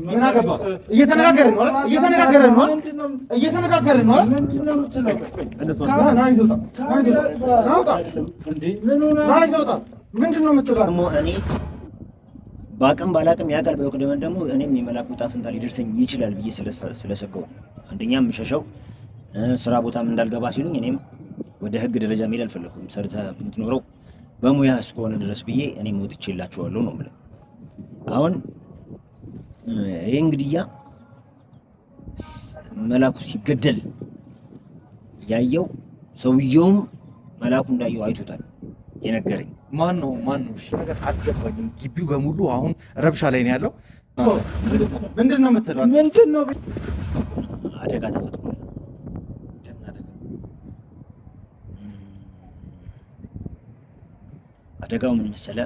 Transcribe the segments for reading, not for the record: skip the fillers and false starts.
ምን አገባ? እየተነጋገርን ነው ምንድነው የምትለው? እኔ በአቅም ባላቅም ያውቃል ብለው ከደመን ደግሞ እኔም የመላኩ ዕጣ ፈንታ ሊደርሰኝ ይችላል ብዬ ስለሰጋው አንደኛም የምሸሸው ስራ ቦታም እንዳልገባ ሲሉኝ እኔም ወደ ህግ ደረጃ መሄድ አልፈለኩም። ሰርተህ የምትኖረው በሙያ እስከሆነ ድረስ ብዬ እኔም ወጥቼላችኋለሁ ነው የምለው። አሁን ይሄ እንግዲያ መላኩ ሲገደል ያየው ሰውየውም መላኩ እንዳየው አይቶታል። የነገረኝ ማን ነው? እሺ ነገር አልገባኝም። ግቢው በሙሉ አሁን ረብሻ ላይ ነው ያለው። ምንድነው የምትለው? ምንድነው? አደጋ ተፈጥሯል። አደጋው ምን መሰለ?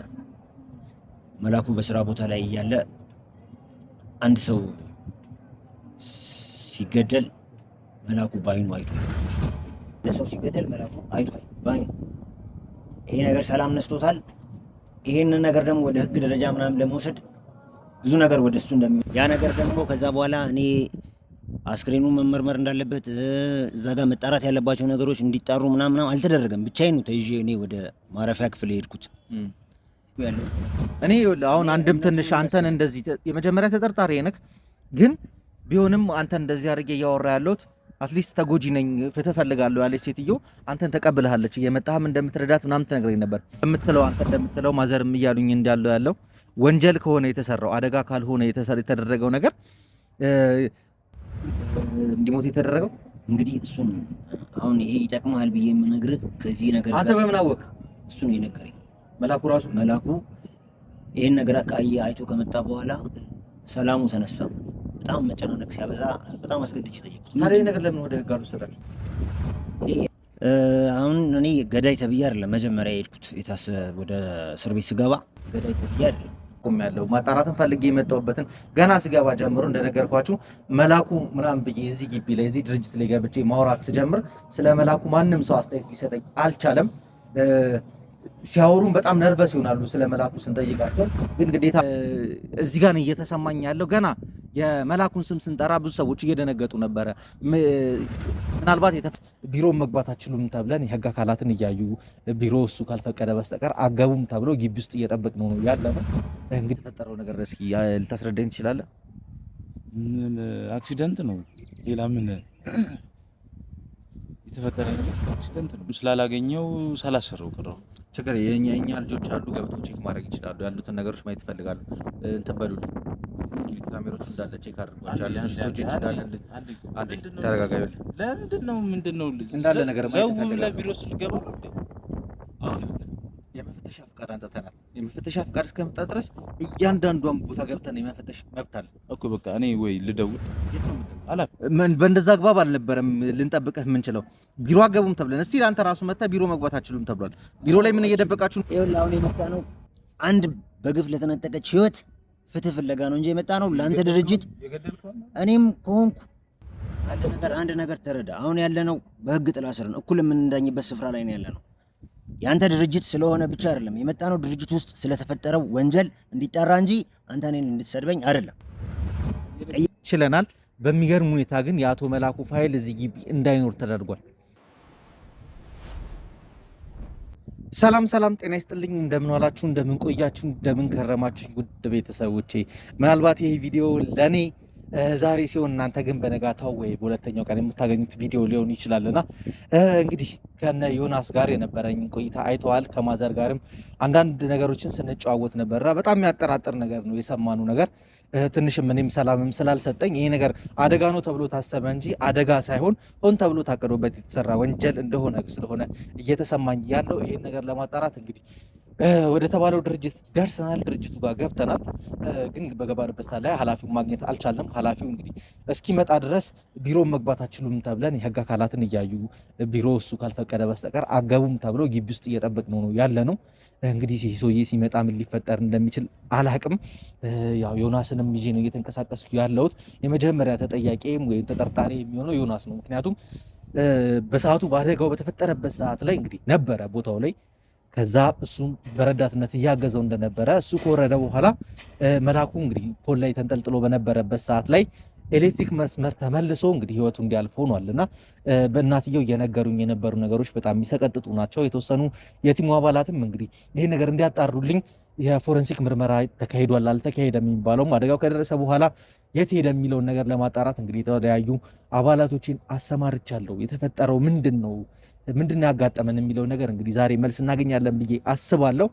መላኩ በስራ ቦታ ላይ እያለ አንድ ሰው ሲገደል መላኩ ባይኑ አይቷል። ለሰው ሲገደል መላኩ አይቷል ባይኑ። ይሄ ነገር ሰላም ነስቶታል። ይሄንን ነገር ደግሞ ወደ ህግ ደረጃ ምናምን ለመውሰድ ብዙ ነገር ወደሱ ያ ነገር ደግሞ ከዛ በኋላ እኔ አስክሬኑ መመርመር እንዳለበት እዛ ጋር መጣራት ያለባቸው ነገሮች እንዲጣሩ ምናምን አልተደረገም። ብቻዬን ነው ተይዤ እኔ ወደ ማረፊያ ክፍል ሄድኩት። እኔ አሁን አንድም ትንሽ አንተን እንደዚህ የመጀመሪያ ተጠርጣሪ ነህ፣ ግን ቢሆንም አንተን እንደዚህ አድርጌ እያወራ ያለሁት አትሊስት ተጎጂ ነኝ ፍትህ ፈልጋለሁ ያለች ሴትዮ አንተን ተቀብለሃለች። እየመጣህም እንደምትረዳት ምናምን ትነግረኝ ነበር የምትለው አንተ እንደምትለው ማዘርም እያሉኝ እንዳለው ያለው ወንጀል ከሆነ የተሰራው አደጋ ካልሆነ የተደረገው ነገር እንዲሞት የተደረገው እንግዲህ እሱን አሁን ይሄ ይጠቅማል ብዬ የምነግርህ ከዚህ ነገር አንተ በምን አወቅ? እሱ ነው የነገረኝ። መላኩ ይሄን ነገር አይቶ ከመጣ በኋላ ሰላሙ ተነሳ። በጣም መጨናነቅ ሲያበዛ በጣም አስገድጄ ጠየቁት። ታዲያ ነገር ለምን ወደ ህግ አልወሰዳችሁ? አሁን እኔ ገዳይ ተብዬ አይደለም መጀመሪያ የሄድኩት። ወደ እስር ቤት ስገባ ገዳይ ተብዬ አይደለም ያለው ማጣራትን ፈልጌ የመጣሁበትን ገና ስገባ ጀምሮ እንደነገርኳችሁ መላኩ ምናምን ብዬ እዚህ ግቢ ላይ እዚህ ድርጅት ላይ ገብቼ ማውራት ስጀምር ስለ መላኩ ማንም ሰው አስተያየት ሊሰጠኝ አልቻለም። ሲያወሩም በጣም ነርቨስ ይሆናሉ ስለ መላኩ ስንጠይቃቸው። ግን ግዴታ እዚህ ጋር ነው እየተሰማኝ ያለው። ገና የመላኩን ስም ስንጠራ ብዙ ሰዎች እየደነገጡ ነበረ። ምናልባት ቢሮ መግባት አትችሉም ተብለን የህግ አካላትን እያዩ ቢሮ እሱ ካልፈቀደ በስተቀር አገቡም ተብሎ ግቢ ውስጥ እየጠበቅ ነው ያለ ነው። እንግዲህ የተፈጠረው ነገር እስኪ ልታስረዳኝ ትችላለህ? ምን አክሲደንት ነው? ሌላ ምን የተፈጠረ ነገር? አክሲደንት ነው። ስላላገኘው ሳላሰረው ቀረው። ችግር የኛ ልጆች አሉ፣ ገብተው ቼክ ማድረግ ይችላሉ። ያሉትን ነገሮች ማየት ይፈልጋሉ። እንትን በሉልኝ፣ ሴኩሪቲ ካሜራዎች እንዳለ ቼክ አድርጓቸው። ያሉት ልጆች እንዳለ አንዴ ተረጋጋ። ምንድነው እንዳለ ነገር ማየት ይፈልጋሉ። ለቢሮ ስልገባ አሁን የመፈተሻ ፍቃድ አንተተናል። የመፈተሻ ፍቃድ እስከመጣ ድረስ እያንዳንዷን ቦታ ገብተን የመፈተሽ መብት አለ እኮ። በቃ እኔ ወይ ልደውል በእንደዛ አግባብ አልነበረም ልንጠብቅህ የምንችለው። ቢሮ አገቡም ተብለን እስቲ አንተ ራሱ መጣ ቢሮ መግባት አትችሉም ተብሏል። ቢሮ ላይ ምን እየደበቃችሁ ነው? ይኸውልህ አሁን የመጣ ነው አንድ በግፍ ለተነጠቀች ህይወት ፍትህ ፍለጋ ነው እንጂ የመጣ ነው ለአንተ ድርጅት። እኔም ከሆንኩ አንድ ነገር ተረዳ። አሁን ያለነው በህግ ጥላ ስር ነው። እኩል የምንዳኝበት ስፍራ ላይ ነው ያለነው። ያንተ ድርጅት ስለሆነ ብቻ አይደለም የመጣ ነው። ድርጅት ውስጥ ስለተፈጠረው ወንጀል እንዲጣራ እንጂ አንተ እኔን እንድትሰድበኝ አይደለም። ችለናል። በሚገርም ሁኔታ ግን የአቶ መላኩ ፋይል እዚህ ግቢ እንዳይኖር ተደርጓል። ሰላም ጤና ይስጥልኝ። እንደምን ዋላችሁ፣ እንደምን ቆያችሁ፣ እንደምን ከረማችሁ ውድ ቤተሰቦቼ። ምናልባት ይሄ ቪዲዮ ለኔ ዛሬ ሲሆን እናንተ ግን በነጋታው ወይ በሁለተኛው ቀን የምታገኙት ቪዲዮ ሊሆን ይችላልና እንግዲህ ከነ ዮናስ ጋር የነበረኝ ቆይታ አይተዋል። ከማዘር ጋርም አንዳንድ ነገሮችን ስንጨዋወት ነበርና በጣም የሚያጠራጥር ነገር ነው የሰማነው ነገር። ትንሽም እኔም ሰላምም ስላልሰጠኝ ይሄ ነገር አደጋ ነው ተብሎ ታሰበ እንጂ አደጋ ሳይሆን ሆን ተብሎ ታቀዶበት የተሰራ ወንጀል እንደሆነ ስለሆነ እየተሰማኝ ያለው ይሄን ነገር ለማጣራት እንግዲህ ወደ ተባለው ድርጅት ደርሰናል። ድርጅቱ ጋር ገብተናል። ግን በገባንበት ሰዓት ላይ ኃላፊውን ማግኘት አልቻለም። ኃላፊው እንግዲህ እስኪመጣ ድረስ ቢሮ መግባት አትችሉም ተብለን የህግ አካላትን እያዩ ቢሮ እሱ ካልፈቀደ በስተቀር አገቡም ተብሎ ግቢ ውስጥ እየጠበቅነው ነው ያለ ነው። እንግዲህ ይህ ሰውዬ ሲመጣ ምን ሊፈጠር እንደሚችል አላቅም። ያው ዮናስንም ይዤ ነው እየተንቀሳቀስኩ ያለሁት። የመጀመሪያ ተጠያቂም ወይም ተጠርጣሪ የሚሆነው ዮናስ ነው። ምክንያቱም በሰዓቱ በአደጋው በተፈጠረበት ሰዓት ላይ እንግዲህ ነበረ ቦታው ላይ ከዛ እሱም በረዳትነት እያገዘው እንደነበረ እሱ ከወረደ በኋላ መላኩ እንግዲህ ፖል ላይ ተንጠልጥሎ በነበረበት ሰዓት ላይ ኤሌክትሪክ መስመር ተመልሶ እንግዲህ ህይወቱ እንዲያልፍ ሆኗልና በእናትየው እየነገሩኝ የነበሩ ነገሮች በጣም የሚሰቀጥጡ ናቸው። የተወሰኑ የቲሙ አባላትም እንግዲህ ይሄ ነገር እንዲያጣሩልኝ የፎረንሲክ ምርመራ ተካሂዷል አልተካሄደም የሚባለውም አደጋው ከደረሰ በኋላ የት ሄደ የሚለውን ነገር ለማጣራት እንግዲህ የተለያዩ አባላቶችን አሰማርቻለሁ። የተፈጠረው ምንድነው ያጋጠመን የሚለው ነገር እንግዲህ ዛሬ መልስ እናገኛለን ብዬ አስባለሁ።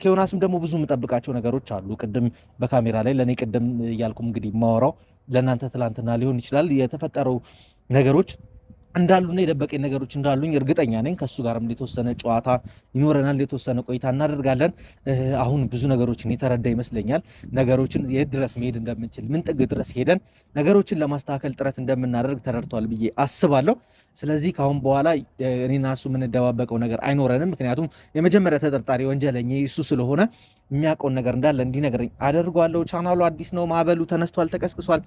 ከዮናስም ደግሞ ብዙ የምጠብቃቸው ነገሮች አሉ። ቅድም በካሜራ ላይ ለእኔ ቅድም እያልኩም እንግዲህ ማወራው ለእናንተ ትላንትና ሊሆን ይችላል የተፈጠረው ነገሮች እንዳሉና የደበቀኝ ነገሮች እንዳሉኝ እርግጠኛ ነኝ። ከሱ ጋርም የተወሰነ ጨዋታ ይኖረናል፣ የተወሰነ ቆይታ እናደርጋለን። አሁን ብዙ ነገሮችን የተረዳ ይመስለኛል። ነገሮችን የት ድረስ መሄድ እንደምንችል፣ ምን ጥግ ድረስ ሄደን ነገሮችን ለማስተካከል ጥረት እንደምናደርግ ተረድቷል ብዬ አስባለሁ። ስለዚህ ከአሁን በኋላ እኔና እሱ የምንደባበቀው ነገር አይኖረንም። ምክንያቱም የመጀመሪያ ተጠርጣሪ ወንጀለኛ እሱ ስለሆነ የሚያውቀውን ነገር እንዳለ እንዲነግረኝ አደርገዋለሁ። ቻናሉ አዲስ ነው፣ ማዕበሉ ተነስቷል፣ ተቀስቅሷል።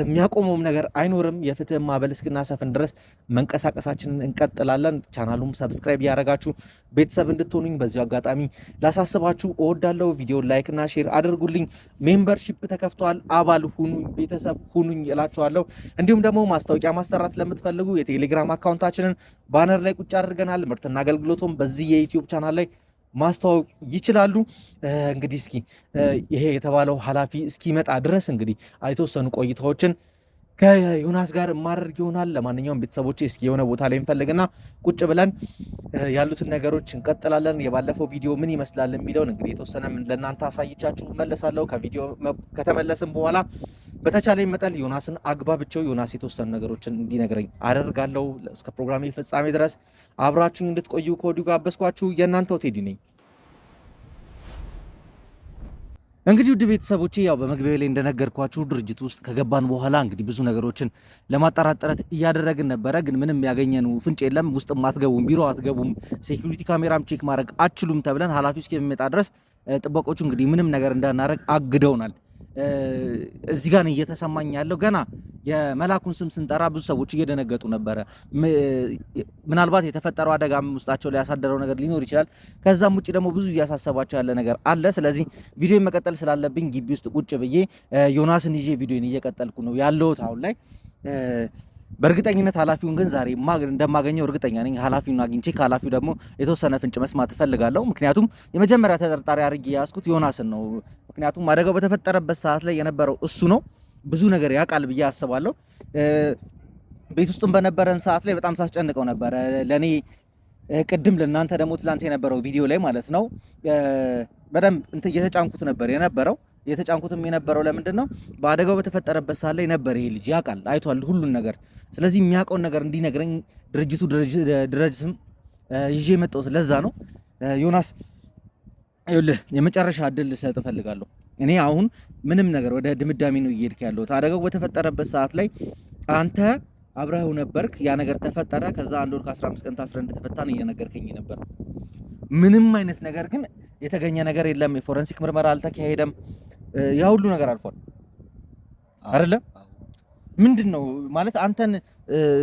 የሚያቆመውም ነገር አይኖርም። የፍትህ ማዕበል እስክናሰፍን ድረስ መንቀሳቀሳችንን እንቀጥላለን። ቻናሉም ሰብስክራይብ ያደረጋችሁ ቤተሰብ እንድትሆኑኝ በዚሁ አጋጣሚ ላሳስባችሁ እወዳለሁ። ቪዲዮ ላይክ እና ሼር አድርጉልኝ። ሜምበርሺፕ ተከፍቷል፣ አባል ሁኑኝ፣ ቤተሰብ ሁኑኝ እላችኋለሁ። እንዲሁም ደግሞ ማስታወቂያ ማሰራት ለምትፈልጉ የቴሌግራም አካውንታችንን ባነር ላይ ቁጭ አድርገናል። ምርትና አገልግሎቱም በዚህ የዩቲዩብ ቻናል ላይ ማስተዋወቅ ይችላሉ። እንግዲህ እስኪ ይሄ የተባለው ኃላፊ እስኪመጣ ድረስ እንግዲህ የተወሰኑ ቆይታዎችን ከዮናስ ጋር ማድረግ ይሆናል። ለማንኛውም ቤተሰቦቼ እስኪ የሆነ ቦታ ላይ እንፈልግና ቁጭ ብለን ያሉትን ነገሮች እንቀጥላለን። የባለፈው ቪዲዮ ምን ይመስላል የሚለውን እንግዲህ የተወሰነ ለእናንተ አሳይቻችሁ መለሳለሁ። ከቪዲዮ ከተመለስን በኋላ በተቻለ መጠን ዮናስን አግባብቸው ዮናስ የተወሰኑ ነገሮችን እንዲነግረኝ አደርጋለሁ። እስከ ፕሮግራሜ ፍጻሜ ድረስ አብራችሁኝ እንድትቆዩ ከወዲሁ ጋበዝኳችሁ። የእናንተው ቴዲ ነኝ። እንግዲህ ውድ ቤተሰቦቼ ያው በመግቢያ ላይ እንደነገርኳችሁ ድርጅት ውስጥ ከገባን በኋላ እንግዲህ ብዙ ነገሮችን ለማጣራት ጥረት እያደረግን ነበረ። ግን ምንም ያገኘነው ፍንጭ የለም። ውስጥም አትገቡም፣ ቢሮ አትገቡም፣ ሴኩሪቲ ካሜራም ቼክ ማድረግ አትችሉም ተብለን ኃላፊው እስከሚመጣ ድረስ ጥበቆቹ እንግዲህ ምንም ነገር እንዳናረግ አግደውናል። እዚህ ጋር ነው እየተሰማኝ ያለው። ገና የመላኩን ስም ስንጠራ ብዙ ሰዎች እየደነገጡ ነበረ። ምናልባት የተፈጠረው አደጋም ውስጣቸው ላይ ያሳደረው ነገር ሊኖር ይችላል። ከዛም ውጭ ደግሞ ብዙ እያሳሰባቸው ያለ ነገር አለ። ስለዚህ ቪዲዮን መቀጠል ስላለብኝ ግቢ ውስጥ ቁጭ ብዬ ዮናስን ይዤ ቪዲዮን እየቀጠልኩ ነው ያለሁት አሁን ላይ። በእርግጠኝነት ኃላፊውን ግን ዛሬ እንደማገኘው እርግጠኛ ነኝ። ኃላፊውን አግኝቼ ከኃላፊው ደግሞ የተወሰነ ፍንጭ መስማት እፈልጋለሁ። ምክንያቱም የመጀመሪያ ተጠርጣሪ አድርጌ ያዝኩት ዮናስን ነው። ምክንያቱም አደጋው በተፈጠረበት ሰዓት ላይ የነበረው እሱ ነው። ብዙ ነገር ያውቃል ብዬ አስባለሁ። ቤት ውስጥም በነበረን ሰዓት ላይ በጣም ሳስጨንቀው ነበረ። ለእኔ ቅድም ለእናንተ ደግሞ ትላንት የነበረው ቪዲዮ ላይ ማለት ነው በደንብ እየተጫንኩት ነበር የነበረው። የተጫንኩትም የነበረው ለምንድን ነው በአደጋው በተፈጠረበት ሰዓት ላይ ነበር። ይሄ ልጅ ያውቃል፣ አይቷል ሁሉን ነገር። ስለዚህ የሚያውቀውን ነገር እንዲነግረኝ ድርጅቱ ድረጅስም ይዤ የመጣሁት ለዛ ነው። ዮናስ ይኸውልህ የመጨረሻ እድል ልሰጥ እፈልጋለሁ። እኔ አሁን ምንም ነገር ወደ ድምዳሜ ነው እየሄድክ ያለሁት። አደጋው በተፈጠረበት ሰዓት ላይ አንተ አብረኸው ነበርክ። ያ ነገር ተፈጠረ። ከዛ 1 ወር ከ15 ቀን ታስረህ እንደተፈታ ነው እየነገርከኝ ነበር። ምንም አይነት ነገር ግን የተገኘ ነገር የለም። የፎረንሲክ ምርመራ አልተካሄደም። ያ ሁሉ ነገር አልፏል አይደለ? ምንድነው ማለት አንተን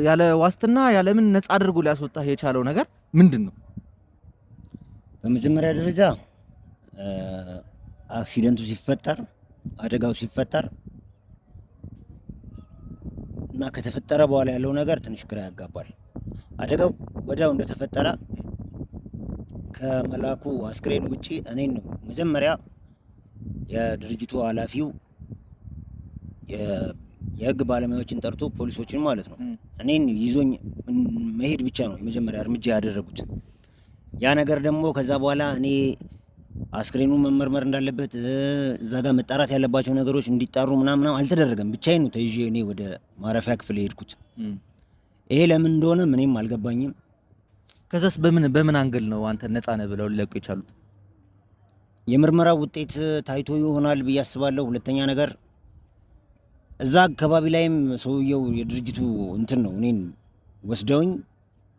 ያለ ዋስትና ያለ ምን ነፃ አድርጎ ሊያስወጣህ የቻለው ነገር ምንድነው? በመጀመሪያ ደረጃ አክሲደንቱ ሲፈጠር አደጋው ሲፈጠር እና ከተፈጠረ በኋላ ያለው ነገር ትንሽ ግራ ያጋባል። አደጋው ወዲያው እንደተፈጠረ ከመላኩ አስክሬን ውጪ እኔን ነው መጀመሪያ የድርጅቱ ኃላፊው የህግ ባለሙያዎችን ጠርቶ ፖሊሶችን ማለት ነው እኔን ይዞኝ መሄድ ብቻ ነው የመጀመሪያ እርምጃ ያደረጉት። ያ ነገር ደግሞ ከዛ በኋላ እኔ አስክሬኑ መመርመር እንዳለበት እዛ ጋር መጣራት ያለባቸው ነገሮች እንዲጣሩ ምናምን አልተደረገም። ብቻዬን ነው ተይዤ እኔ ወደ ማረፊያ ክፍል ሄድኩት። ይሄ ለምን እንደሆነ ምንም አልገባኝም። ከዛስ በምን አንግል ነው አንተ ነፃ ነህ ብለው ሊለቁ የቻሉት? የምርመራ ውጤት ታይቶ ይሆናል ብዬ አስባለሁ። ሁለተኛ ነገር እዛ አካባቢ ላይም ሰውየው የድርጅቱ እንትን ነው እኔን ወስደውኝ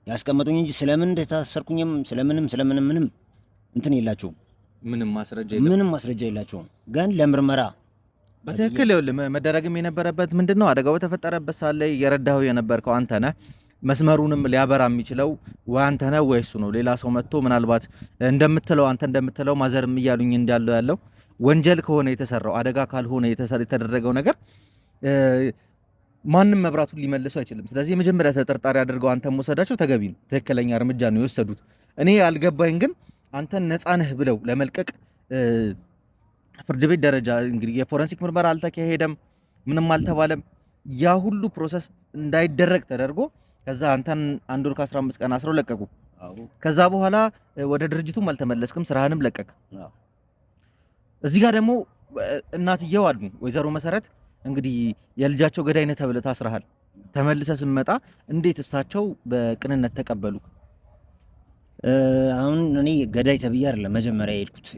ያስቀመጡኝ እንጂ ስለምን እንደታሰርኩኝም ስለምንም ምንም እንትን የላቸውም። ምንም ማስረጃ የላቸውም። ግን ለምርመራ በትክክል መደረግም የነበረበት ምንድነው አደጋው በተፈጠረበት ሰዓት ላይ የረዳኸው የነበርከው አንተ ነህ። መስመሩንም ሊያበራ የሚችለው ወይ አንተ ነህ ወይ እሱ ነው። ሌላ ሰው መጥቶ ምናልባት አንተ እንደምትለው ማዘርም እያሉኝ ያለው ወንጀል ከሆነ የተሰራው አደጋ ካልሆነ የተደረገው ነገር ማንም መብራቱን ሊመልሰው አይችልም። ስለዚህ የመጀመሪያ ተጠርጣሪ አድርገው አንተን መውሰዳቸው ተገቢ ነው፣ ትክክለኛ እርምጃ ነው የወሰዱት። እኔ ያልገባኝ ግን አንተን ነፃ ነህ ብለው ለመልቀቅ ፍርድ ቤት ደረጃ እንግዲህ የፎረንሲክ ምርመራ አልተካሄደም፣ ምንም አልተባለም። ያ ሁሉ ፕሮሰስ እንዳይደረግ ተደርጎ ከዛ አንተን 1 ወር ከ15 ቀን አስረው ለቀቁ። ከዛ በኋላ ወደ ድርጅቱም አልተመለስክም፣ ስራህንም ለቀቅ። እዚህ ጋር ደግሞ እናትየው አሉ ወይዘሮ መሰረት እንግዲህ የልጃቸው ገዳይ ነህ ተብለህ ታስረሃል። ተመልሰህ ስትመጣ እንዴት እሳቸው በቅንነት ተቀበሉ? አሁን እኔ ገዳይ ተብዬ አይደለም መጀመሪያ የሄድኩት።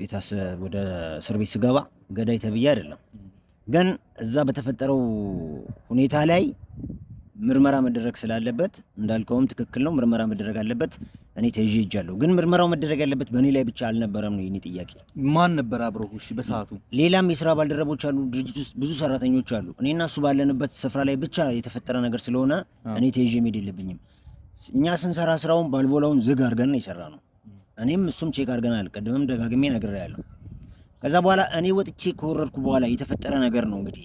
ወደ እስር ቤት ስገባ ገዳይ ተብዬ አይደለም፣ ግን እዛ በተፈጠረው ሁኔታ ላይ ምርመራ መደረግ ስላለበት እንዳልከውም ትክክል ነው፣ ምርመራ መደረግ አለበት። እኔ ተይዤ ሄጃለሁ፣ ግን ምርመራው መደረግ ያለበት በእኔ ላይ ብቻ አልነበረም ነው የኔ ጥያቄ። ማን ነበር አብረው? እሺ በሰዓቱ ሌላም የስራ ባልደረቦች አሉ፣ ድርጅት ውስጥ ብዙ ሰራተኞች አሉ። እኔና እሱ ባለንበት ስፍራ ላይ ብቻ የተፈጠረ ነገር ስለሆነ እኔ ተይዤ መሄድ የለብኝም። እኛ ስንሰራ ስራውን ባልቦላውን ዝግ አድርገን የሰራ ነው። እኔም እሱም ቼክ አድርገናል። ቀድመም ደጋግሜ ነግሬያለሁ። ከዛ በኋላ እኔ ወጥቼ ከወረድኩ በኋላ የተፈጠረ ነገር ነው እንግዲህ።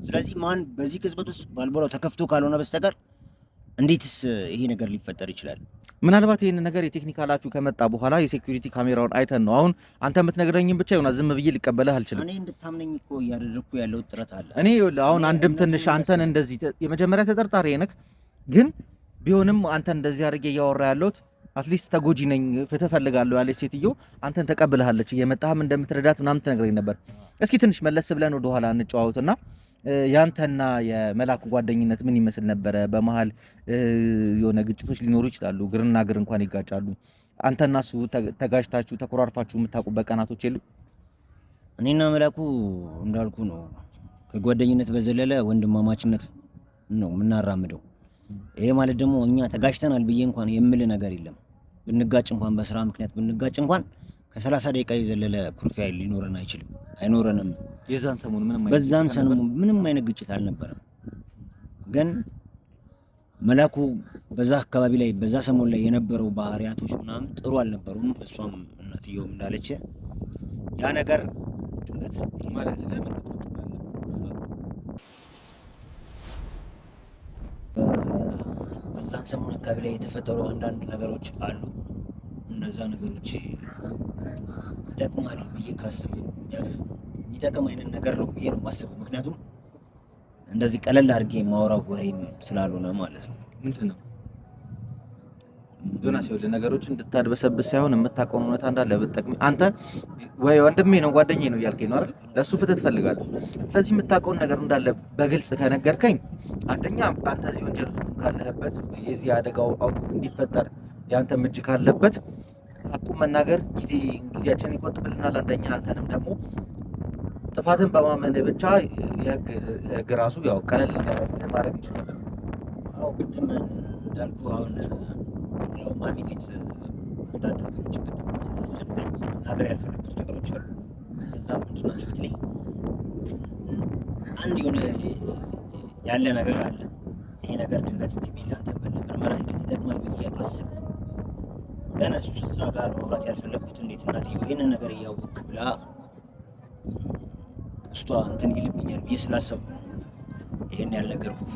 ስለዚህ ማን በዚህ ቅጽበት ውስጥ ባልቦላው ተከፍቶ ካልሆነ በስተቀር እንዴትስ ይሄ ነገር ሊፈጠር ይችላል? ምናልባት ይሄን ነገር የቴክኒክ ኃላፊው ከመጣ በኋላ የሴኩሪቲ ካሜራውን አይተን ነው። አሁን አንተ የምትነግረኝም ብቻ ይሆናል፣ ዝም ብዬ ልቀበልህ አልችልም። እኔ እንድታምነኝ እኮ እያደረኩ ያለው ጥረት አለ። እኔ አሁን አንድም ትንሽ አንተን እንደዚህ የመጀመሪያ ተጠርጣሪ ነህ፣ ግን ቢሆንም አንተ እንደዚህ አድርጌ እያወራ ያለሁት አትሊስት ተጎጂ ነኝ ፍትህ ፈልጋለሁ ያለች ሴትዮ አንተን ተቀብለሃለች፣ እየመጣህም እንደምትረዳት ምናምን ትነግረኝ ነበር። እስኪ ትንሽ መለስ ብለን ወደ ኋላ እንጫወትና ያንተና የመላኩ ጓደኝነት ምን ይመስል ነበረ? በመሃል የሆነ ግጭቶች ሊኖሩ ይችላሉ፣ ግርና ግር እንኳን ይጋጫሉ። አንተና እሱ ተጋጭታችሁ ተኮራርፋችሁ የምታውቁበት ቀናቶች የሉ? እኔና መላኩ እንዳልኩ ነው፣ ከጓደኝነት በዘለለ ወንድማማችነት ነው የምናራምደው። ይሄ ማለት ደግሞ እኛ ተጋጭተናል ብዬ እንኳን የምል ነገር የለም። ብንጋጭ እንኳን በስራ ምክንያት ብንጋጭ እንኳን ከ30 ደቂቃ የዘለለ ኩርፊያ ሊኖረን አይችልም፣ አይኖረንም። የዛን ሰሞን ምንም አይነት ግጭት አልነበረም። ግን መላኩ በዛ አካባቢ ላይ በዛ ሰሞን ላይ የነበረው ባህሪያቶች ምናምን ጥሩ አልነበሩም። እሷም እናትየውም እንዳለች ያ ነገር ድንገት ማለት ለምን በዛን ሰሞን አካባቢ ላይ የተፈጠሩ አንዳንድ ነገሮች አሉ። እነዛ ነገሮች ይጠቅማል ብዬ ካስብ የሚጠቅም አይነት ነገር ነው ብዬ ነው የማስበው። ምክንያቱም እንደዚህ ቀለል አድርጌ የማወራው ወሬም ስላልሆነ ማለት ነው። ምንድን ነው ዮናስ ይኸውልህ፣ ነገሮች እንድታድበሰብስ ሳይሆን የምታውቀውን እውነታ እንዳለ ብትጠቅም። አንተ ወይ ወንድሜ ነው ጓደኛዬ ነው እያልከኝ ነው አይደል? ለእሱ ፍትህ ትፈልጋለህ። ስለዚህ የምታውቀውን ነገር እንዳለ በግልጽ ከነገርከኝ፣ አንደኛ አንተ እዚህ ወንጀል ውስጥ ካለህበት የዚህ አደጋው እንዲፈጠር የአንተ እጅ ካለበት ሀቁን መናገር ጊዜያችንን ይቆጥብልናል። አንደኛ አንተንም ደግሞ ጥፋትን በማመን ብቻ የህግ ራሱ ያው ቀለል ማድረግ እንችላለን። አዎ ቅድም እንዳልኩ አሁን ያው ማሚ ፊት አንዳንድ ነገሮች ስታስጨንቀኝ መናገር ያልፈለጉት ነገሮች አሉ። እዛ ምንድን ናቸው ብትለኝ፣ አንድ የሆነ ያለ ነገር አለ። ይሄ ነገር ድንገት ሜቢ አንተን በምርመራ ሂደት ይጠቅማል ብዬ አስብ። ግን እሱ እዛ ጋር ማውራት ያልፈለጉት እንዴት እናትየው ይህንን ነገር እያወቅህ ብላ ውስጧ እንትን ይልብኛል ብዬ ስላሰብኩ ይህን ያልነገርኩህ።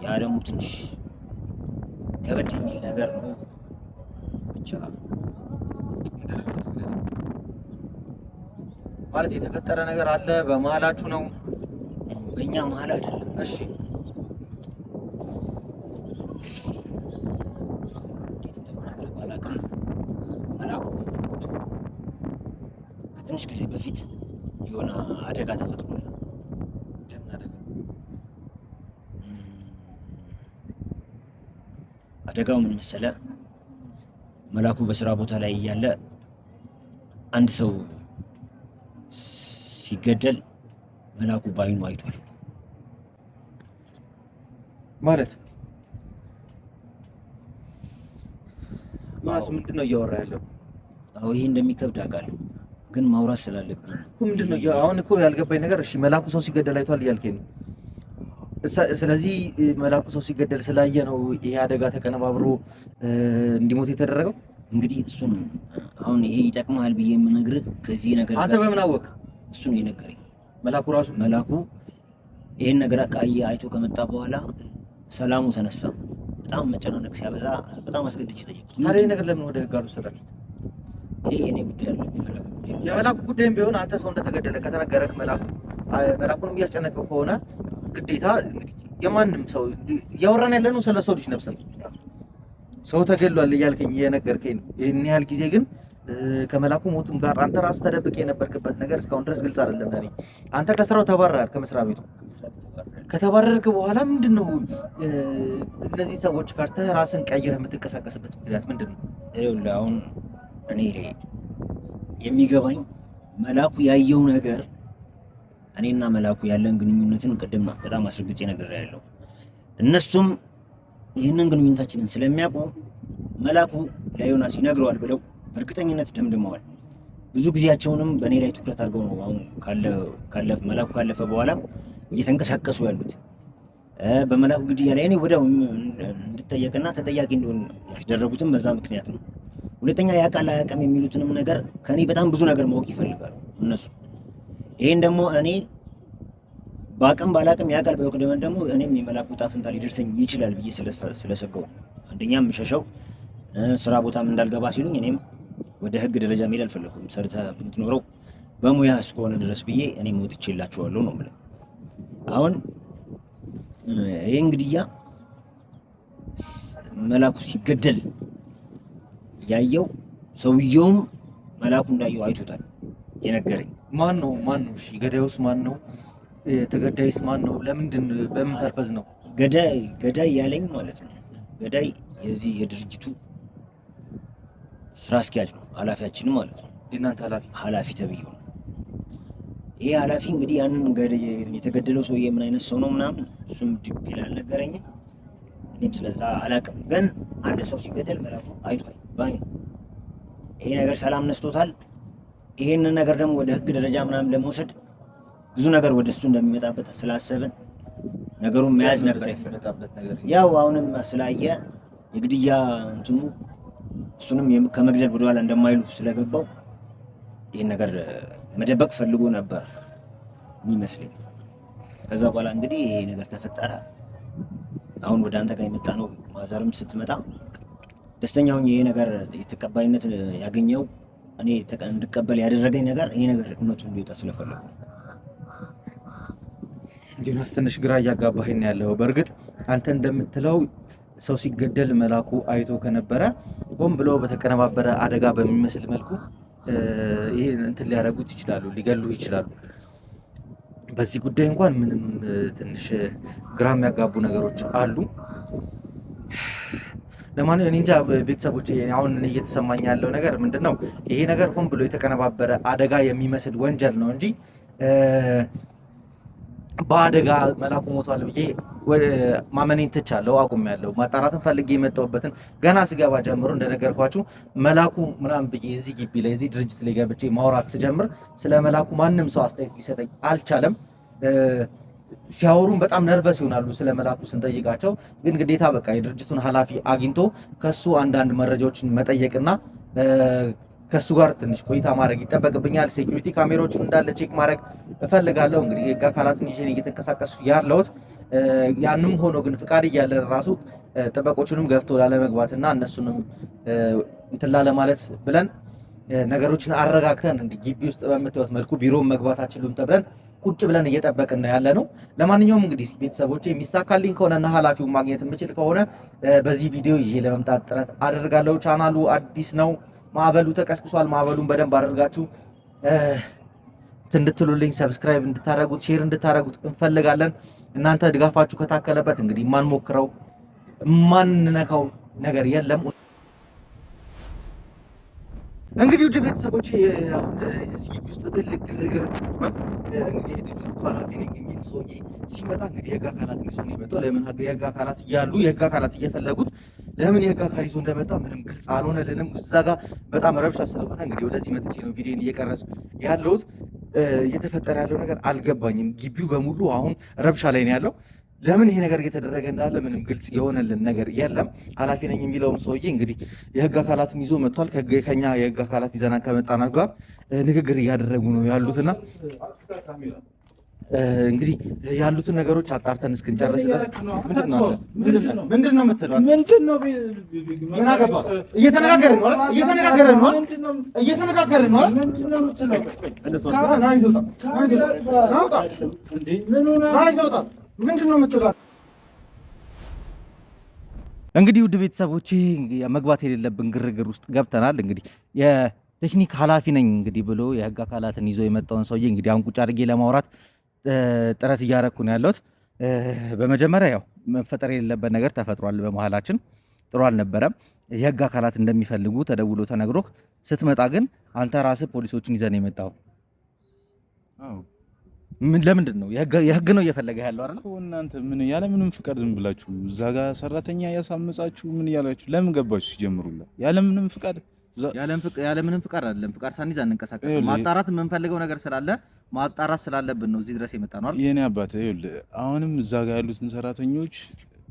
ያ ደግሞ ትንሽ ከበድ የሚል ነገር ነው። ብቻ ማለት የተፈጠረ ነገር አለ በመሀላችሁ ነው? በእኛ መሀል አይደለም። እሺ እንዴት እንደምነግርህ ባላውቅም መላኩ ከትንሽ ጊዜ በፊት የሆነ አደጋ ተፈጥሯል። አደጋው ምን መሰለ? መላኩ በስራ ቦታ ላይ እያለ አንድ ሰው ሲገደል መላኩ ባይኑ አይቷል። ማለት ምንድን ነው እያወራ ያለው? አዎ ይሄ እንደሚከብድ አውቃለሁ፣ ግን ማውራት ስላለብኝ ነው። ምንድን ነው አሁን እኮ ያልገባኝ ነገር? እሺ መላኩ ሰው ሲገደል አይቷል እያልከኝ ነው? ስለዚህ መላኩ ሰው ሲገደል ስላየ ነው ይሄ አደጋ ተቀነባብሮ እንዲሞት የተደረገው። እንግዲህ እሱን አሁን ይሄ ይጠቅማል ብዬ የምነግርህ ከዚህ ነገር አንተ በምን አወቅ? እሱ ነው የነገረኝ መላኩ ራሱ። መላኩ ይሄን ነገር አይቶ ከመጣ በኋላ ሰላሙ ተነሳ። በጣም መጨናነቅ ሲያበዛ በጣም አስገድጄ ጠየቁት። ታዲያ ነገር ለምን ወደ ህግ አልወሰዳችሁት? ይሄ የኔ ጉዳይ አይደለም፣ የመላኩ ጉዳይም ቢሆን አንተ ሰው እንደተገደለ ከተነገረህ መላኩንም እያስጨነቀው ከሆነ ግዴታ የማንም ሰው እያወራን ያለነው ስለ ሰው ልጅ ነፍስ ነው። ሰው ተገድሏል እያልከኝ እየነገርከኝ ነው። ይህን ያህል ጊዜ ግን ከመላኩ ሞትም ጋር አንተ ራስህ ተደብቅ የነበርክበት ነገር እስካሁን ድረስ ግልጽ አይደለም ለኔ። አንተ ከስራው ተባረራል፣ ከመስሪያ ቤቱ ከተባረርክ በኋላ ምንድን ነው እነዚህ ሰዎች ፈርተህ ራስን ቀይረህ የምትንቀሳቀስበት ምክንያት ምንድን ነው? ይኸውልህ አሁን እኔ የሚገባኝ መላኩ ያየው ነገር እኔና መላኩ ያለን ግንኙነትን ቅድም በጣም አስረግጬ ነግሬያለሁ። እነሱም ይህንን ግንኙነታችንን ስለሚያውቁ መላኩ ለዮናስ ይነግረዋል ብለው በእርግጠኝነት ደምድመዋል። ብዙ ጊዜያቸውንም በእኔ ላይ ትኩረት አድርገው ነው አሁን መላኩ ካለፈ በኋላ እየተንቀሳቀሱ ያሉት። በመላኩ ግድያ ላይ እኔ ወዲያው እንድጠየቅና ተጠያቂ እንደሆን ያስደረጉትም በዛ ምክንያት ነው። ሁለተኛ ያውቃል አያውቅም የሚሉትንም ነገር ከኔ በጣም ብዙ ነገር ማወቅ ይፈልጋሉ እነሱ። ይሄን ደግሞ እኔ በአቅም ባላቅም ያውቃል ብለው ከደመደሙ እኔም የመላኩ ዕጣ ፈንታ ሊደርሰኝ ይችላል ብዬ ስለሰጋው አንደኛም የምሸሸው ስራ ቦታም እንዳልገባ ሲሉኝ እኔም ወደ ህግ ደረጃ መሄድ አልፈለኩም። ሰርተህ የምትኖረው በሙያ እስከሆነ ድረስ ብዬ እኔም ወጥቼላቸዋለሁ ነው የምልህ። አሁን ይሄ እንግዲያ መላኩ ሲገደል ያየው ሰውየውም መላኩ እንዳየው አይቶታል። የነገረኝ ማን ነው? እሺ ገዳዩስ ማን ነው? ተገዳይስ ማን ነው? ለምንድን በምን ፐርፐዝ ነው? ገዳይ ያለኝ ማለት ነው። ገዳይ የዚህ የድርጅቱ ስራ አስኪያጅ ነው፣ ኃላፊያችን ማለት ነው። የእናንተ ኃላፊ ተብዬው ነው። ይሄ ኃላፊ እንግዲህ ያንን የተገደለው ሰውዬ ምን አይነት ሰው ነው ምናምን እሱም ዲቴል አልነገረኝም። እኔም ስለዛ አላውቅም። ግን አንድ ሰው ሲገደል መላኩ አይቷል ባይኑ። ይሄ ነገር ሰላም ነስቶታል። ይሄንን ነገር ደግሞ ወደ ህግ ደረጃ ምናምን ለመውሰድ ብዙ ነገር ወደ እሱ እንደሚመጣበት ስላሰብን ነገሩን መያዝ ነበር ይፈልጋበት ነገር። ያው አሁንም ስላየ የግድያ እንትኑ እሱንም ከመግደል ወደኋላ እንደማይሉ ስለገባው ይሄን ነገር መደበቅ ፈልጎ ነበር የሚመስለኝ። ከዛ በኋላ እንግዲህ ይሄ ነገር ተፈጠረ። አሁን ወደ አንተ ጋር የመጣ ነው። ማዘርም ስትመጣ ደስተኛው ይሄ ነገር የተቀባይነት ያገኘው እኔ እንድቀበል ያደረገኝ ነገር ይሄ ነገር እውነቱን እንዲወጣ ስለፈለኩ ነው። ጆናስ ትንሽ ግራ እያጋባኸኝ ያለው። በእርግጥ አንተ እንደምትለው ሰው ሲገደል መላኩ አይቶ ከነበረ ሆን ብሎ በተቀነባበረ አደጋ በሚመስል መልኩ ይሄ እንትን ሊያደርጉት ይችላሉ፣ ሊገሉ ይችላሉ። በዚህ ጉዳይ እንኳን ምንም ትንሽ ግራ የሚያጋቡ ነገሮች አሉ። ለማንኛውም እኔ እንጃ ቤተሰቦች፣ አሁን እየተሰማኝ ያለው ነገር ምንድነው? ይሄ ነገር ሆን ብሎ የተቀነባበረ አደጋ የሚመስል ወንጀል ነው እንጂ በአደጋ መላኩ ሞቷል ብዬ ማመኔን ትቻለሁ፣ አቁሜያለሁ። ማጣራትን ፈልጌ የመጣሁበትን ገና ስገባ ጀምሮ እንደነገርኳችሁ መላኩ ምናምን ብዬ እዚህ ግቢ ላይ እዚህ ድርጅት ላይ ገብቼ ማውራት ስጀምር ስለ መላኩ ማንም ሰው አስተያየት ሊሰጠኝ አልቻለም። ሲያወሩም በጣም ነርቨስ ይሆናሉ ስለ መላኩ ስንጠይቃቸው። ግን ግዴታ በቃ የድርጅቱን ኃላፊ አግኝቶ ከሱ አንዳንድ መረጃዎችን መጠየቅና ከሱ ጋር ትንሽ ቆይታ ማድረግ ይጠበቅብኛል። ሴኩሪቲ ካሜራዎችን እንዳለ ቼክ ማድረግ እፈልጋለሁ። እንግዲህ የህግ አካላትን ይዤ እየተንቀሳቀሱ ያለሁት ያንም ሆኖ ግን ፍቃድ እያለን ራሱ ጥበቆቹንም ገፍቶ ላለመግባትና እነሱንም እንትን ላለማለት ብለን ነገሮችን አረጋግተን እንዲህ ግቢ ውስጥ በምታዩት መልኩ ቢሮም መግባት አችሉም ተብለን ቁጭ ብለን እየጠበቅን ነው ያለ ነው። ለማንኛውም እንግዲህ ቤተሰቦቼ የሚሳካልኝ ከሆነና ኃላፊውን ማግኘት የምችል ከሆነ በዚህ ቪዲዮ ይዤ ለመምጣት ጥረት አደርጋለሁ። ቻናሉ አዲስ ነው፣ ማዕበሉ ተቀስቅሷል። ማዕበሉን በደንብ አድርጋችሁ እንድትሉልኝ ሰብስክራይብ እንድታደርጉት ሼር እንድታደርጉት እንፈልጋለን። እናንተ ድጋፋችሁ ከታከለበት እንግዲህ ማንሞክረው ማንነካው ነገር የለም። እንግዲህ ውድ ቤተሰቦች አሁን እዚህ ውስጥ ትልቅ ግርግር እንግዲህ ድርጅቱ ኃላፊ ነኝ የሚል ሰውዬ ሲመጣ እንግዲህ የህግ አካላት ይዞ ነው የመጣው። ለምን የህግ አካላት እያሉ የህግ አካላት እየፈለጉት ለምን የህግ አካል ይዞ እንደመጣ ምንም ግልጽ አልሆነልንም። እዛ ጋር በጣም ረብሻ ስለሆነ እንግዲህ ወደዚህ መጥቼ ነው ቪዲዮን እየቀረጽኩ ያለሁት። እየተፈጠረ ያለው ነገር አልገባኝም። ግቢው በሙሉ አሁን ረብሻ ላይ ነው ያለው። ለምን ይሄ ነገር እየተደረገ እንዳለ ምንም ግልጽ የሆነልን ነገር የለም። ኃላፊ ነኝ የሚለውም ሰውዬ እንግዲህ የህግ አካላትን ይዞ መጥቷል። ከኛ የህግ አካላት ይዘናን ከመጣናት ጋር ንግግር እያደረጉ ነው ያሉትና እንግዲህ ያሉትን ነገሮች አጣርተን እስክንጨርስ ድረስ ምንድን ነው የምትለው? ምን አገባ? እየተነጋገርን ነው። እንግዲህ ውድ ቤተሰቦቼ መግባት የሌለብን ግርግር ውስጥ ገብተናል። እንግዲህ የቴክኒክ ኃላፊ ነኝ እንግዲህ ብሎ የህግ አካላትን ይዞ የመጣውን ሰውዬ እንግዲህ አሁን ቁጭ አድርጌ ለማውራት ጥረት እያደረኩ ነው ያለሁት። በመጀመሪያ ያው መፈጠር የሌለበት ነገር ተፈጥሯል በመሀላችን፣ ጥሩ አልነበረም። የህግ አካላት እንደሚፈልጉ ተደውሎ ተነግሮ ስትመጣ ግን አንተ ራስህ ፖሊሶችን ይዘህ ነው የመጣው። ለምንድን ነው የህግ ነው እየፈለገ ያለው አይደል? እናንተ ምን ያለ ምንም ፍቃድ ዝም ብላችሁ እዛ ጋር ሰራተኛ ያሳመጻችሁ ምን እያላችሁ ለምን ገባችሁ? ሲጀምሩላ ያለ ምንም ፍቃድ ያለ ምንም ፍቃድ አይደለም። ፍቃድ ሳንይዝ አንንቀሳቀስም። ማጣራት የምንፈልገው ነገር ስላለ ማጣራት ስላለብን ነው እዚህ ድረስ የመጣ ነው አይደል? የኔ አባት ይኸውልህ፣ አሁንም እዛ ጋር ያሉትን ሰራተኞች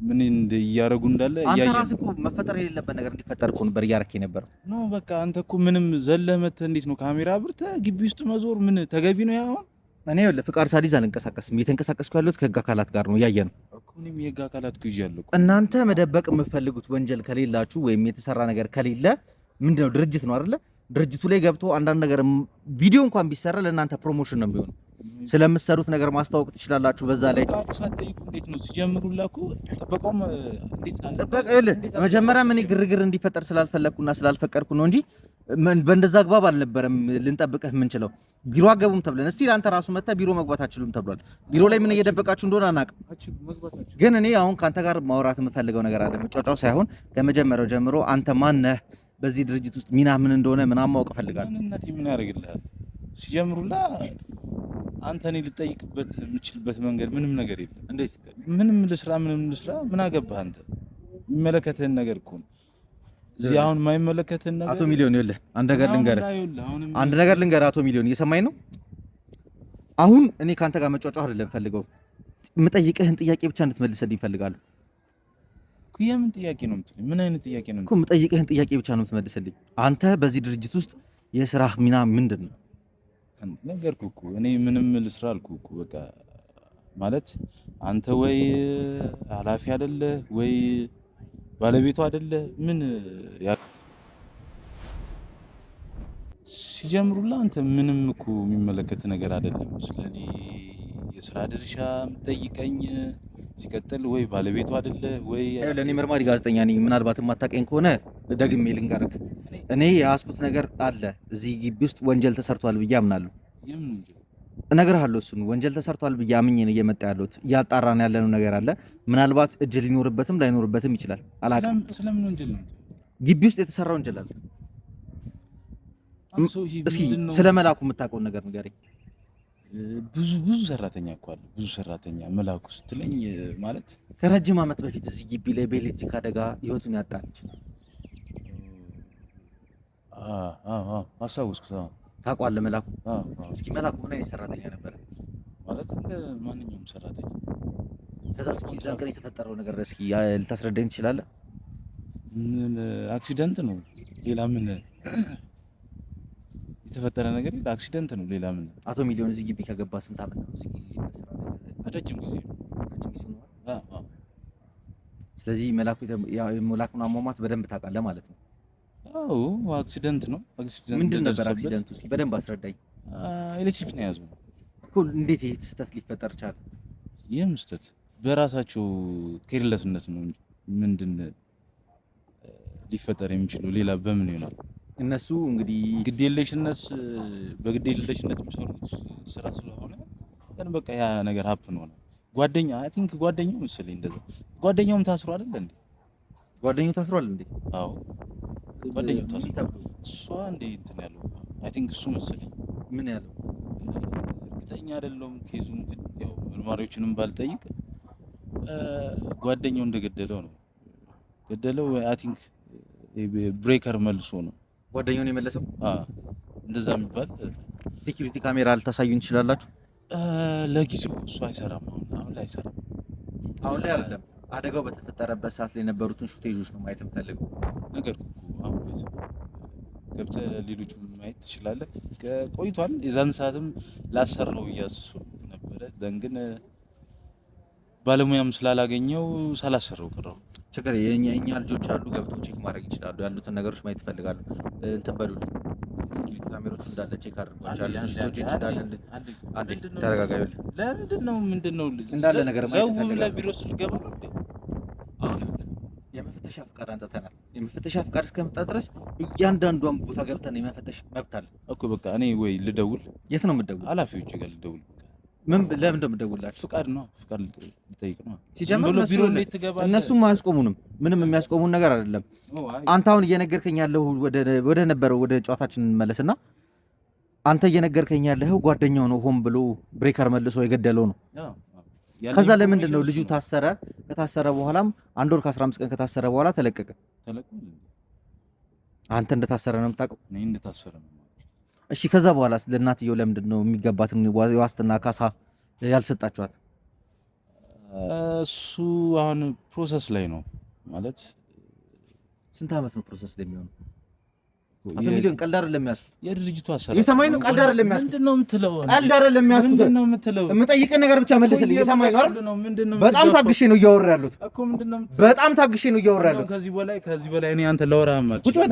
ምን እያደረጉ እንዳለ አንተ ራስህ እኮ መፈጠር የሌለበት ነገር እንዲፈጠር እኮ ነበር እያደረክ የነበረው። ኖ በቃ አንተ እኮ ምንም ዘለመተ እንዴት ነው ካሜራ አብርተህ ግቢ ውስጥ መዞር ምን ተገቢ ነው? ያው እኔ ይኸውልህ ፍቃድ ሳልይዝ አልንቀሳቀስም። እየተንቀሳቀስኩ ያለሁት ከህግ አካላት ጋር ነው፣ እያየህ ነው እኮ። እኔም የህግ አካላት እኮ ይዣለሁ። እናንተ መደበቅ የምትፈልጉት ወንጀል ከሌላችሁ ወይም የተሰራ ነገር ከሌለ ምንድነው? ድርጅት ነው አይደለ? ድርጅቱ ላይ ገብቶ አንዳንድ ነገር ቪዲዮ እንኳን ቢሰራ ለእናንተ ፕሮሞሽን ነው የሚሆነው። ስለምትሰሩት ነገር ማስተዋወቅ ትችላላችሁ። በዛ ላይ ሳትጠይቁ እንዴት ነው ሲጀምሩላ እኮ ጥበቃውም እንዴት ነው ጥበቃ? ይኸውልህ መጀመሪያ ምን ግርግር እንዲፈጠር ስላልፈለኩና ስላልፈቀድኩ ነው እንጂ በእንደዛ አግባብ አልነበረም ልንጠብቅህ የምንችለው። ቢሮ አገቡም ተብለን እስቲ አንተ ራሱ መጣ ቢሮ መግባት አትችሉም ተብሏል። ቢሮ ላይ ምን እየደበቃችሁ እንደሆነ አናውቅም። ግን እኔ አሁን ካንተ ጋር ማውራት የምፈልገው ነገር አለ። መጫጫው ሳይሆን ከመጀመሪያው ጀምሮ አንተ ማን ነህ፣ በዚህ ድርጅት ውስጥ ሚና ምን እንደሆነ ምናምን ማወቅ እፈልጋለሁ። ማንነቴ ምን ያደርግልሃል? ሲጀምሩላ አንተ እኔ ልጠይቅበት የምችልበት መንገድ ምንም ነገር የለም። እንዴት ምንም ልስራ ምን አገባህ አንተ? የሚመለከትህን ነገር እኮ ነው። እዚህ አሁን የማይመለከትህን ነገር አቶ ሚሊዮን ይኸውልህ አንድ ነገር ልንገርህ አቶ ሚሊዮን እየሰማኝ ነው? አሁን እኔ ካንተ ጋር መጫጫው አይደለም ፈልገው የምጠይቅህን ጥያቄ ብቻ እንድትመልስልኝ እፈልጋለሁ። የምን ጥያቄ ነው የምትለኝ? ምን አይነት ጥያቄ ነው እኮ የምጠይቅህን ጥያቄ ብቻ ነው የምትመልስልኝ። አንተ በዚህ ድርጅት ውስጥ የስራህ ሚና ምንድን ነው? ነገርኩህ እኮ እኔ ምንም ልስራ አልኩህ እኮ በቃ ማለት አንተ ወይ ኃላፊ አይደለ ወይ ባለቤቱ አይደለ ምን ሲጀምሩላ አንተ ምንም እኮ የሚመለከት ነገር አይደለም። ስለኔ የስራ ድርሻ የምትጠይቀኝ ሲቀጥል ወይ ባለቤቱ አይደለ ወይ ለኔ መርማሪ ጋዜጠኛ ነኝ። ምናልባት የማታውቀኝ ከሆነ ደግሜ ልንገርህ፣ እኔ የያዝኩት ነገር አለ እዚህ ግቢ ውስጥ ወንጀል ተሰርቷል ብዬ አምናለሁ። እነግርሃለሁ፣ እሱን ወንጀል ተሰርቷል ብዬ አምኜ ነው እየመጣ ያለሁት። እያጣራን ያለነው ነገር አለ። ምናልባት እጅ ሊኖርበትም ላይኖርበትም ይችላል፣ አላውቅም። ስለምን ወንጀል ነው? ግቢ ውስጥ የተሰራ ወንጀል አለ። እስኪ ስለ መላኩ የምታውቀውን ነገር ንገረኝ። ብዙ ሰራተኛ እኮ አለ። ብዙ ሰራተኛ መላኩ ስትለኝ ማለት ከረጅም ዓመት በፊት እዚህ ግቢ ላይ በኤሌክትሪክ አደጋ ህይወቱን ያጣች አስታወስኩት። ታውቀዋለህ መላኩ? እስኪ መላኩ ምን አይነት ሰራተኛ ነበር? ማለት እንደ ማንኛውም ሰራተኛ። ከዛ እስኪ እዛን ቀን የተፈጠረው ነገር እስኪ ልታስረዳኝ ትችላለህ? ምን አክሲደንት ነው? ሌላ ምን የተፈጠረ ነገር የለ። አክሲደንት ነው። ሌላ ምን? አቶ ሚሊዮን እዚህ ግቢ ከገባ ስንት ዓመት ነው? እዚህ ረጅም ጊዜ ነው። ስለዚህ መላኩን አሟሟት በደንብ ታውቃለህ ማለት ነው? አዎ አክሲደንት ነው። ምንድን ነበር አክሲደንቱ? እስኪ በደንብ አስረዳኝ። ኤሌክትሪክ ነው የያዘው እኮ። እንዴት ይሄ ስህተት ሊፈጠር ቻለ? ይህም ስህተት በራሳቸው ኬርለስነት ነው እንጂ ምንድን ሊፈጠር የሚችለው ሌላ በምን ይሆናል? እነሱ እንግዲህ በግዴለሽነት የሚሰሩት ስራ ስለሆነ ግን በቃ ያ ነገር ሀፕን ሆነ። ጓደኛ አይ ቲንክ ጓደኛው መሰለኝ እንደዛ። ጓደኛውም ታስሮ አይደል እንዴ? ጓደኛው ታስሯል እንዴ? አዎ ጓደኛው ታስሮ እሷ እንዴ እንትን ያለው አይ ቲንክ እሱ መሰለኝ። ምን ያለው እርግጠኛ አይደለሁም። ኬዙን ግን ያው መርማሪዎችንም ባልጠይቅ ጓደኛው እንደገደለው ነው። ገደለው አይ ቲንክ ብሬከር መልሶ ነው ጓደኛውን የመለሰው። እንደዛ የሚባል ሴኩሪቲ ካሜራ ልታሳዩን ትችላላችሁ? ለጊዜው እሱ አይሰራም። አሁን ላይ አይሰራም። አሁን ላይ አይደለም አደጋው በተፈጠረበት ሰዓት ላይ የነበሩትን ሹቴጆች ነው ማየት የምፈልገው። ነገር አሁን ገብተህ ሌሎቹን ማየት ትችላለህ። ቆይቷል። የዛን ሰዓትም ላሰራው እያስሱ ነበረ። ዘን ግን ባለሙያም ስላላገኘው ሳላሰራው ቀረው። ችግር የኛ ልጆች አሉ፣ ገብተው ቼክ ማድረግ ይችላሉ። ያሉትን ነገሮች ማየት ይፈልጋሉ። እንትን በሉልኝ። ሴኩሪቲ ካሜራዎች እንዳለ ቼክ አድርጓቸዋል። ሽቶች እንዳለ አንዴ ተረጋጋ። ምንድነው እንዳለ ነገር ማየት ይፈልጋሉ። ይፈልጋሉ። ለቢሮ ስልገባ ነው እንዴ? አሁን የመፈተሻ ፍቃድ አንጥተናል። የመፈተሻ ፍቃድ እስከመጣ ድረስ እያንዳንዷን ቦታ ገብተን የመፈተሽ መብት አለ እኮ። በቃ እኔ ወይ ልደውል። የት ነው የምትደውል? ኃላፊዎች ጋር ልደውል። ለምን እንደምደውልላችሁ? ፍቃድ ልጠይቅ ነው። ሲጀምር ቢሮ እንዴት ትገባለህ? እነሱም አያስቆሙንም። ምንም የሚያስቆሙን ነገር አይደለም። አንተ አሁን እየነገርከኝ ያለው ወደ ነበረው ወደ ጨዋታችን እንመለስና አንተ እየነገርከኝ ያለው ጓደኛው ነው ሆን ብሎ ብሬከር መልሶ የገደለው ነው። ከዛ ለምንድን ነው ልጁ ታሰረ? ከታሰረ በኋላም 1 ወር ከ15 ቀን ከታሰረ በኋላ ተለቀቀ። አንተ እንደታሰረ ነው የምታውቀው? እኔ እንደታሰረ ነው። እሺ ከዛ በኋላ ለእናትየው ለምንድን ነው የሚገባትን ዋስትና ካሳ ያልሰጣችኋት? እሱ አሁን ፕሮሰስ ላይ ነው ማለት። ስንት ዓመት ነው ፕሮሰስ ላይ የሚሆነው? አቶ ሚሊዮን ቀልድ አይደለም የሚያስኩት። የድርጅቱ አሰራር የሰማይ ነው። ቀልድ አይደለም የሚያስኩት። ምንድነው የምትለው? ቀልድ አይደለም የሚያስኩት። ምንድነው የምትለው? የምጠይቅህ ነገር ብቻ መልስልኝ። የሰማይ ነው አይደል? በጣም ታግሼ ነው እያወራ ያሉት እኮ። ምንድነው የምትለው? በጣም ታግሼ ነው እያወራ ያሉት። ከዚህ በላይ እኔ አንተ ላወራህ ማለት ቁጭ በል።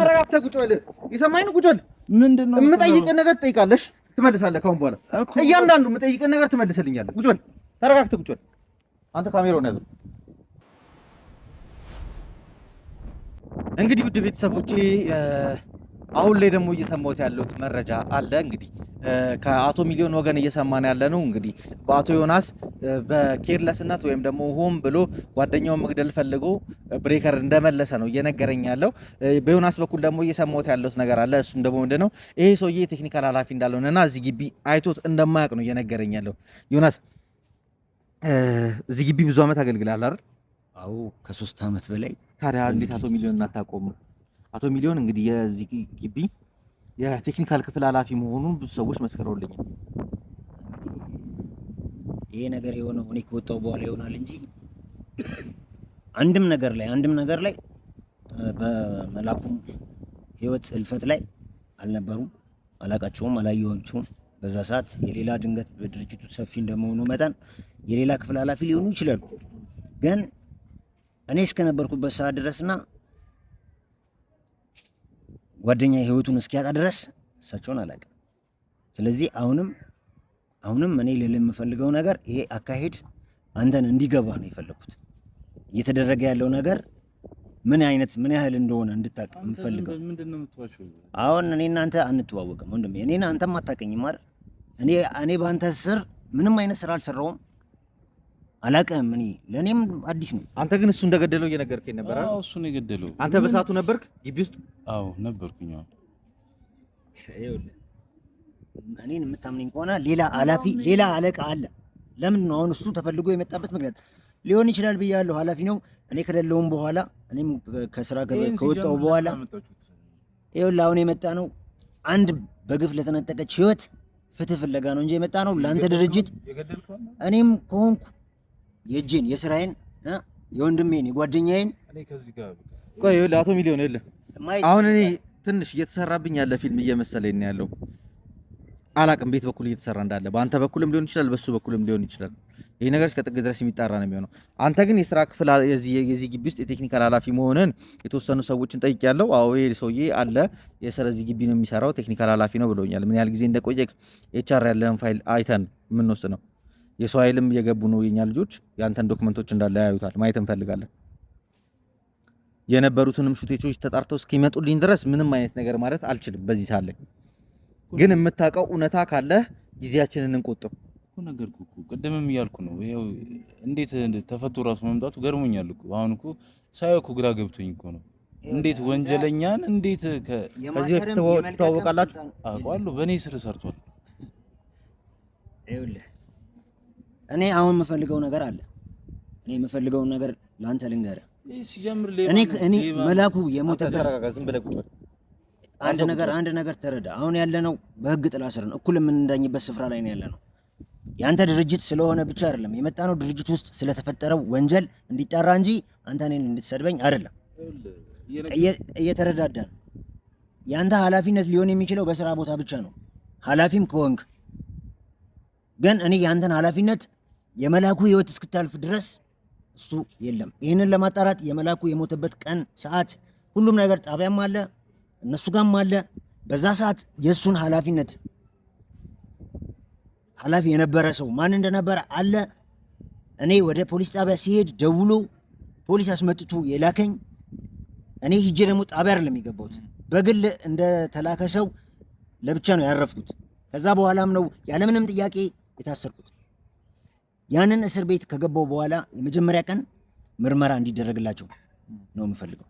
ተረጋግተህ ቁጭ በል። የሰማይ ነው። ቁጭ በል። ምንድነው የምጠይቅህ ነገር ትጠይቃለሽ፣ ትመልሳለህ። ከአሁን በኋላ እያንዳንዱ የምጠይቅህ ነገር ትመልስልኛለህ። ቁጭ በል። ተረጋግተህ ቁጭ በል። አንተ ካሜራውን ያዘው። እንግዲህ ውድ ቤተሰቦቼ አሁን ላይ ደግሞ እየሰማሁት ያለሁት መረጃ አለ። እንግዲህ ከአቶ ሚሊዮን ወገን እየሰማን ያለ ነው። እንግዲህ በአቶ ዮናስ በኬርለስነት ወይም ደግሞ ሆን ብሎ ጓደኛውን መግደል ፈልጎ ብሬከር እንደመለሰ ነው እየነገረኝ ያለው። በዮናስ በኩል ደግሞ እየሰማሁት ያለሁት ነገር አለ። እሱም ደግሞ ምንድነው ይሄ ሰውዬ ቴክኒካል ኃላፊ እንዳልሆነና እዚህ ግቢ አይቶት እንደማያውቅ ነው እየነገረኝ ያለው። ዮናስ እዚህ ግቢ ብዙ ዓመት አገልግላል አይደል? አዎ ከ3 ዓመት በላይ። ታዲያ እንዴት አቶ ሚሊዮን እናታቆሙ? አቶ ሚሊዮን እንግዲህ የዚህ ግቢ የቴክኒካል ክፍል ኃላፊ መሆኑን ብዙ ሰዎች መስክረውልኛል። ይሄ ነገር የሆነው እኔ ከወጣሁ በኋላ ይሆናል እንጂ አንድም ነገር ላይ በመላኩም ህይወት እልፈት ላይ አልነበሩም። አላቃቸውም፣ አላየኋቸውም። በዛ ሰዓት የሌላ ድንገት በድርጅቱ ሰፊ እንደመሆኑ መጠን የሌላ ክፍል ኃላፊ ሊሆኑ ይችላሉ። ግን እኔ እስከነበርኩበት ሰዓት ድረስና ጓደኛ ህይወቱን እስኪያጣ ድረስ እሳቸውን አላውቅም። ስለዚህ አሁንም እኔ ልል የምፈልገው ነገር ይሄ አካሄድ አንተን እንዲገባ ነው የፈለኩት። እየተደረገ ያለው ነገር ምን ያህል እንደሆነ እንድታውቅ የምፈልገው። አሁን እኔ እናንተ አንተዋወቅም ወንድሜ። እኔና አንተም አታውቀኝም አይደል? እኔ በአንተ ስር ምንም አይነት ስራ አልሰራውም፣ አላውቅም። ለእኔም አዲስ ነው። አንተ ግን እሱ እንደገደለው እየነገርከኝ ነበር አይደል? አዎ እሱ ነው የገደለው። አንተ በሰዓቱ ነበርክ ግቢ ውስጥ? አዎ ነበርኩኝ። ይኸውልህ እኔን የምታምነኝ ከሆነ ሌላ ኃላፊ ሌላ አለቃ አለ። ለምን ነው አሁን እሱ ተፈልጎ የመጣበት ምክንያት ሊሆን ይችላል ብያለሁ። ኃላፊ ነው። እኔ ከሌለውም በኋላ እኔም ከስራ ከወጣሁ በኋላ ይኸውልህ አሁን የመጣ ነው አንድ በግፍ ለተነጠቀች ህይወት ፍትህ ፍለጋ ነው እንጂ የመጣ ነው ለአንተ ድርጅት። እኔም ከሆንኩ የእጄን የስራዬን የወንድሜን የጓደኛዬን ቆይ ይኸውልህ አቶ ሚሊዮን ይኸውልህ አሁን እኔ ትንሽ እየተሰራብኝ ያለ ፊልም እየመሰለኝ ነው ያለው። አላቅም ቤት በኩል እየተሰራ እንዳለ በአንተ በኩልም ሊሆን ይችላል፣ በሱ በኩልም ሊሆን ይችላል። ይሄ ነገር እስከ ጥግ ድረስ የሚጣራ ነው የሚሆነው። አንተ ግን የስራ ክፍል የዚህ ግቢ ውስጥ የቴክኒካል ኃላፊ መሆንን የተወሰኑ ሰዎችን ጠይቄያለሁ። አዎ ይሄ ሰውዬ አለ የዚህ ግቢ ነው የሚሰራው ቴክኒካል ኃላፊ ነው ብለውኛል። ምን ያህል ጊዜ እንደቆየ ኤችአር ያለህን ፋይል አይተን የምንወስነው። የሰው ኃይልም እየገቡ ነው የኛ ልጆች፣ ያንተን ዶክመንቶች እንዳለ ያዩታል። ማየት እንፈልጋለን። የነበሩትንም ሹቴቾች ተጣርተው እስኪመጡልኝ ድረስ ምንም አይነት ነገር ማለት አልችልም በዚህ ሳለ። ግን የምታውቀው እውነታ ካለ ጊዜያችንን እንቆጥብ እኮ ነገርኩህ እኮ ቅድምም እያልኩ ነው። ይሄው እንዴት ተፈቶ ራሱ መምጣቱ ገርሞኛል እኮ። አሁን እኮ ሳይው እኮ ግራ ገብቶኝ እኮ ነው። እንዴት ወንጀለኛን እንዴት ከዚህ ትተዋወቃላችሁ? አውቃለሁ። በእኔ ስር ሰርቷል። ይኸውልህ እኔ አሁን የምፈልገው ነገር አለ። እኔ የምፈልገውን ነገር ላንተ ልንገርህ። እኔ መላኩ የሞተበት አንድ ነገር ተረዳ። አሁን ያለነው በህግ ጥላ ስር ነው። እኩል የምንዳኝበት ስፍራ ላይ ነው ያለነው። ያንተ ድርጅት ስለሆነ ብቻ አይደለም የመጣነው ድርጅት ውስጥ ስለተፈጠረው ወንጀል እንዲጣራ እንጂ አንተ እኔን እንድትሰድበኝ አይደለም። እየተረዳዳ ነው። ያንተ ኃላፊነት ሊሆን የሚችለው በስራ ቦታ ብቻ ነው፣ ኃላፊም ከወንክ ግን እኔ ያንተን ኃላፊነት የመላኩ ህይወት እስክታልፍ ድረስ እሱ የለም። ይህንን ለማጣራት የመላኩ የሞተበት ቀን፣ ሰዓት፣ ሁሉም ነገር ጣቢያም አለ እነሱ ጋርም አለ። በዛ ሰዓት የእሱን ኃላፊነት ኃላፊ የነበረ ሰው ማን እንደነበረ አለ። እኔ ወደ ፖሊስ ጣቢያ ሲሄድ ደውሎ ፖሊስ አስመጥቶ የላከኝ እኔ ሂጄ ደግሞ ጣቢያ አይደለም የገባሁት፣ በግል እንደ ተላከ ሰው ለብቻ ነው ያረፍኩት። ከዛ በኋላም ነው ያለምንም ጥያቄ የታሰርኩት። ያንን እስር ቤት ከገባው በኋላ የመጀመሪያ ቀን ምርመራ እንዲደረግላቸው ነው የምፈልገው።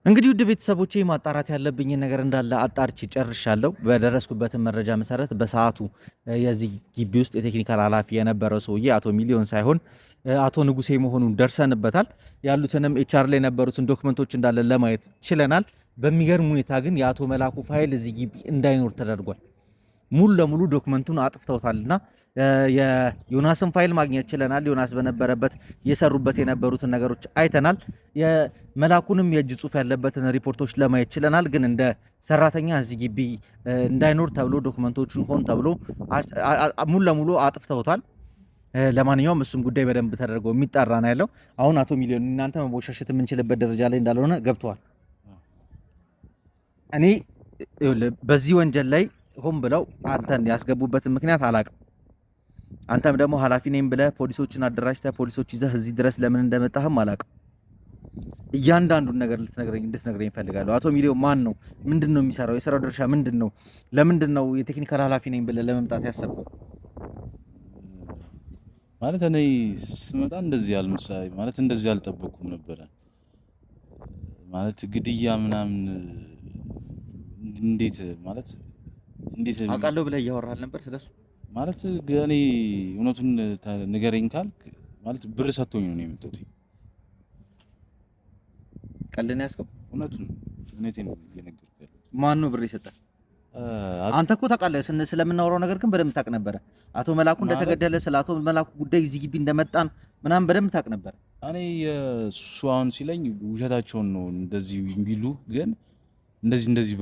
እንግዲህ ውድ ቤተሰቦቼ ማጣራት ያለብኝን ነገር እንዳለ አጣርቼ ጨርሻለሁ። በደረስኩበትን መረጃ መሰረት በሰዓቱ የዚህ ግቢ ውስጥ የቴክኒካል ኃላፊ የነበረው ሰውዬ አቶ ሚሊዮን ሳይሆን አቶ ንጉሴ መሆኑን ደርሰንበታል። ያሉትንም ኤችአር ላይ የነበሩትን ዶክመንቶች እንዳለ ለማየት ችለናል። በሚገርም ሁኔታ ግን የአቶ መላኩ ፋይል እዚህ ግቢ እንዳይኖር ተደርጓል። ሙሉ ለሙሉ ዶክመንቱን አጥፍተውታልና የዮናስን ፋይል ማግኘት ችለናል። ዮናስ በነበረበት የሰሩበት የነበሩትን ነገሮች አይተናል። የመላኩንም የእጅ ጽሑፍ ያለበትን ሪፖርቶች ለማየት ችለናል። ግን እንደ ሰራተኛ እዚህ ግቢ እንዳይኖር ተብሎ ዶክመንቶቹን ሆን ተብሎ ሙሉ ለሙሉ አጥፍተውታል። ለማንኛውም እሱም ጉዳይ በደንብ ተደርጎ የሚጣራ ነው ያለው። አሁን አቶ ሚሊዮን እናንተ መቦሻሸት የምንችልበት ደረጃ ላይ እንዳልሆነ ገብተዋል። እኔ በዚህ ወንጀል ላይ ሆን ብለው አንተን ያስገቡበትን ምክንያት አላቅም። አንተም ደግሞ ኃላፊ ነኝ ብለህ ፖሊሶችን አደራጅተህ ፖሊሶች ይዘህ እዚህ ድረስ ለምን እንደመጣህም አላቅም። እያንዳንዱን ነገር እንድትነግረኝ እፈልጋለሁ። አቶ ሚሊዮን ማን ነው? ምንድን ነው የሚሰራው? የስራው ድርሻ ምንድን ነው? ለምንድን ነው የቴክኒካል ኃላፊ ነኝ ብለህ ለመምጣት ያሰብከው? ማለት እኔ ስመጣ እንደዚህ አልመሳይ ማለት እንደዚህ አልጠበቅኩም ነበረ። ማለት ግድያ ምናምን እንዴት ማለት እንዴት አውቃለሁ ብለህ እያወራህ ነበር ስለሱ? ማለት እኔ እውነቱን ንገረኝ ካልክ ማለት ብር ሰጥቶኝ ነው የመጣሁት። ቀልድ ነው ያስከው? እውነቱን እውነቴን ነው እየነገርኩህ። ማን ነው ብር የሰጠህ? አንተ እኮ ታውቃለህ። ስለምናወራው ነገር ግን በደንብ ታውቅ ነበረ። አቶ መላኩ እንደተገደለ ስለ አቶ መላኩ ጉዳይ እዚህ ግቢ እንደመጣን ምናምን በደንብ ታውቅ ነበር። እኔ እሱ አሁን ሲለኝ ውሸታቸውን ነው እንደዚህ ቢሉ ግን እንደዚህ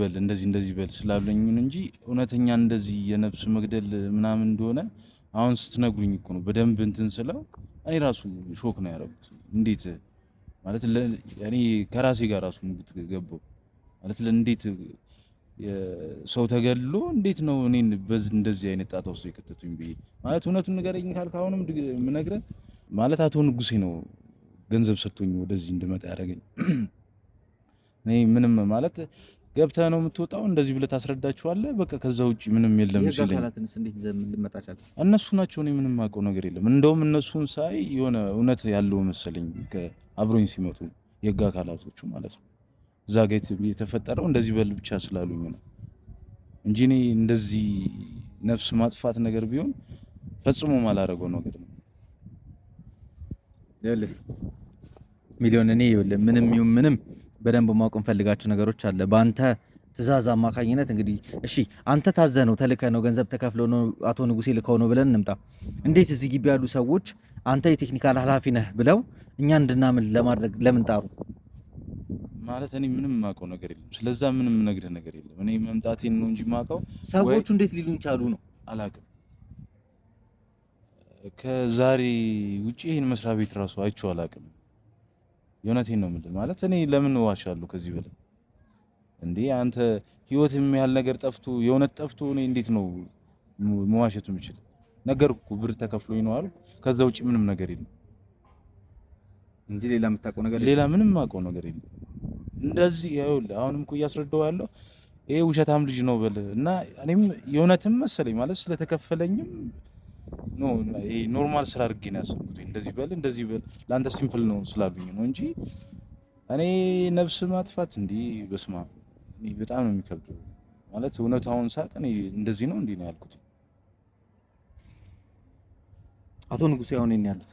በል ስላሉኝ እንጂ እውነተኛ እንደዚህ የነፍስ መግደል ምናምን እንደሆነ አሁን ስትነግሩኝ እኮ ነው በደንብ እንትን ስለው እኔ ራሱ ሾክ ነው ያደረኩት። እንዴት ማለት እኔ ከራሴ ጋር ራሱ ሙግት ገባው ማለት እንዴት ሰው ተገድሎ እንዴት ነው እኔን እንደዚህ አይነት ጣጣ ውስጥ የከተቱኝ ብዬ ማለት እውነቱን ንገረኝ ካልክ አሁንም የምነግርህ ማለት አቶ ንጉሴ ነው ገንዘብ ሰጥቶኝ ወደዚህ እንድመጣ ያደረገኝ። እኔ ምንም ማለት ገብተህ ነው የምትወጣው እንደዚህ ብለህ ታስረዳቸዋለህ በቃ ከዛ ውጪ ምንም የለም ሲለኝ እነሱ ናቸው። እኔ ምንም አውቀው ነገር የለም። እንደውም እነሱን ሳይ የሆነ እውነት ያለው መሰለኝ አብሮኝ ሲመጡ የህግ አካላቶቹ ማለት ነው። እዛ ጋር የተፈጠረው እንደዚህ በል ብቻ ስላሉኝ ነው እንጂ እኔ እንደዚህ ነፍስ ማጥፋት ነገር ቢሆን ፈጽሞ ማላረገው ነገር ነው። ሚሊዮን እኔ ምንም በደንብ ማወቅ እንፈልጋቸው ነገሮች አለ። በአንተ ትእዛዝ አማካኝነት እንግዲህ እሺ አንተ ታዘህ ነው ተልከህ ነው ገንዘብ ተከፍሎ ነው አቶ ንጉሴ ልከው ነው ብለን እንምጣ። እንዴት እዚህ ግቢ ያሉ ሰዎች አንተ የቴክኒካል ኃላፊ ነህ ብለው እኛ እንድናምን ለማድረግ ለምን ጣሩ? ማለት እኔ ምንም የማውቀው ነገር የለም። ስለዛ ምንም ነግረህ ነገር የለም። እኔ መምጣቴን ነው እንጂ የማውቀው ሰዎቹ እንዴት ሊሉኝ ቻሉ ነው አላውቅም። ከዛሬ ውጪ ይሄን መስሪያ ቤት ራሱ አይቼው አላውቅም። የእውነቴን ነው የምልህ። ማለት እኔ ለምን ዋሻለሁ ከዚህ በላይ እንዴ? አንተ ህይወት የሚያህል ነገር ጠፍቶ የእውነት ጠፍቶ እኔ እንዴት ነው መዋሸት የምችል? ነገርኩ ብር ተከፍሎኝ ነው አልኩ። ከዛ ውጪ ምንም ነገር የለም እንጂ ሌላ የምታውቀው ነገር ሌላ ምንም የማውቀው ነገር የለም። እንደዚህ ይኸውልህ አሁንም እኮ እያስረዳሁ ያለው ይሄ ውሸታም ልጅ ነው በል እና እኔም የእውነትም መሰለኝ ማለት ስለተከፈለኝም ነው ይሄ ኖርማል ስራ አድርጌ ነው ያሰብኩት። እንደዚህ በል ለአንተ ሲምፕል ነው ስላሉኝ ነው እንጂ እኔ ነፍስ ማጥፋት እንዴ በስማ እኔ በጣም ነው የሚከብደው። ማለት እውነታውን ሳቅ እኔ እንደዚህ ነው እንዴ ነው ያልኩት። አቶ ንጉሴ አሁን እኔ ያሉት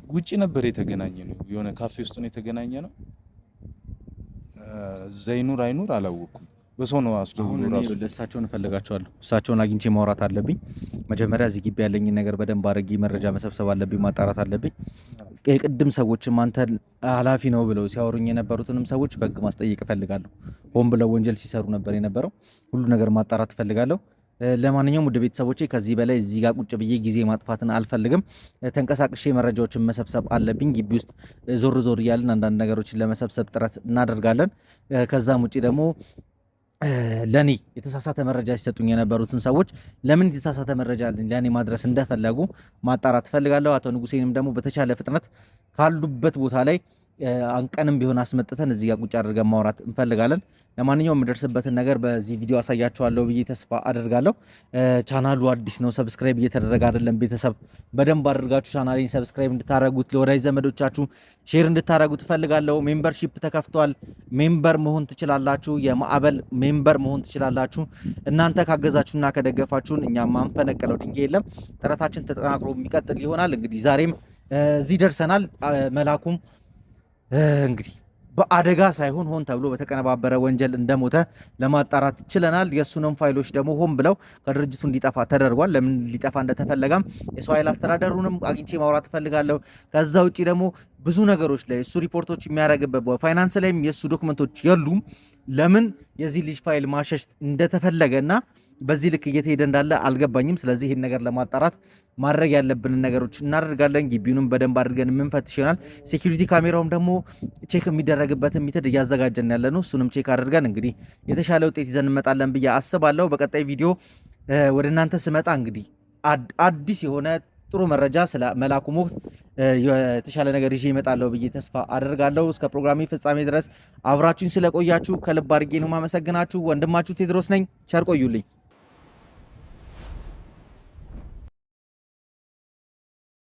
ውጪ ነበር የተገናኘ ነው የሆነ ካፌ ውስጥ ነው የተገናኘ ነው። ዘይኑር አይኑር አላወኩም በሰው ነው አስደውሎ ራሱ እሳቸውን እፈልጋቸዋለሁ። እሳቸውን አግኝቼ ማውራት አለብኝ። መጀመሪያ እዚህ ግቢ ያለኝን ነገር በደንብ አድርጌ መረጃ መሰብሰብ አለብኝ፣ ማጣራት አለብኝ። የቅድም ሰዎችም አንተን ኃላፊ ነው ብለው ሲያወሩኝ የነበሩትንም ሰዎች በሕግ ማስጠየቅ እፈልጋለሁ። ሆን ብለው ወንጀል ሲሰሩ ነበር የነበረው። ሁሉ ነገር ማጣራት እፈልጋለሁ። ለማንኛውም ውድ ቤተሰቦቼ ከዚህ በላይ እዚህ ጋር ቁጭ ብዬ ጊዜ ማጥፋትን አልፈልግም። ተንቀሳቅሼ መረጃዎችን መሰብሰብ አለብኝ። ግቢ ውስጥ ዞር ዞር እያልን አንዳንድ ነገሮችን ለመሰብሰብ ጥረት እናደርጋለን። ከዛም ውጭ ደግሞ ለኔ የተሳሳተ መረጃ ሲሰጡኝ የነበሩትን ሰዎች ለምን የተሳሳተ መረጃ ለኔ ማድረስ እንደፈለጉ ማጣራት ፈልጋለሁ። አቶ ንጉሴንም ደግሞ በተቻለ ፍጥነት ካሉበት ቦታ ላይ አንቀንም ቢሆን አስመጥተን እዚህ ጋር ቁጭ አድርገን ማውራት እንፈልጋለን። ለማንኛውም የምደርስበትን ነገር በዚህ ቪዲዮ አሳያችኋለሁ ብዬ ተስፋ አደርጋለሁ። ቻናሉ አዲስ ነው፣ ሰብስክራይብ እየተደረገ አይደለም። ቤተሰብ በደንብ አድርጋችሁ ቻናሌን ሰብስክራይብ እንድታደርጉት፣ ለወዳጅ ዘመዶቻችሁ ሼር እንድታደርጉት እፈልጋለሁ። ሜምበርሺፕ ተከፍቷል። ሜምበር መሆን ትችላላችሁ። የማዕበል ሜምበር መሆን ትችላላችሁ። እናንተ ካገዛችሁና ከደገፋችሁን እኛ ማንፈነቀለው ድንጋይ የለም። ጥረታችን ተጠናክሮ የሚቀጥል ይሆናል። እንግዲህ ዛሬም እዚህ ደርሰናል። መላኩም እንግዲህ በአደጋ ሳይሆን ሆን ተብሎ በተቀነባበረ ወንጀል እንደሞተ ለማጣራት ችለናል። የእሱንም ፋይሎች ደግሞ ሆን ብለው ከድርጅቱ እንዲጠፋ ተደርጓል። ለምን ሊጠፋ እንደተፈለገም የሰው ኃይል አስተዳደሩንም አግኝቼ ማውራት እፈልጋለሁ። ከዛ ውጭ ደግሞ ብዙ ነገሮች ላይ እሱ ሪፖርቶች የሚያደርግበት ፋይናንስ ላይም የእሱ ዶክመንቶች የሉም። ለምን የዚህ ልጅ ፋይል ማሸሽ እንደተፈለገና በዚህ ልክ እየተሄደ እንዳለ አልገባኝም። ስለዚህ ይህን ነገር ለማጣራት ማድረግ ያለብንን ነገሮች እናደርጋለን። ግቢውንም በደንብ አድርገን የምንፈትሽ ይሆናል። ሴኩሪቲ ካሜራውም ደግሞ ቼክ የሚደረግበትን ሚትድ እያዘጋጀን ያለ ነው። እሱንም ቼክ አድርገን እንግዲህ የተሻለ ውጤት ይዘን እንመጣለን ብዬ አስባለሁ። በቀጣይ ቪዲዮ ወደ እናንተ ስመጣ እንግዲህ አዲስ የሆነ ጥሩ መረጃ ስለ መላኩ ሞት የተሻለ ነገር ይዤ እመጣለሁ ብዬ ተስፋ አደርጋለሁ። እስከ ፕሮግራሜ ፍጻሜ ድረስ አብራችሁኝ ስለቆያችሁ ከልብ አድርጌ ነው የማመሰግናችሁ። ወንድማችሁ ቴድሮስ ነኝ። ቸር ቆዩልኝ።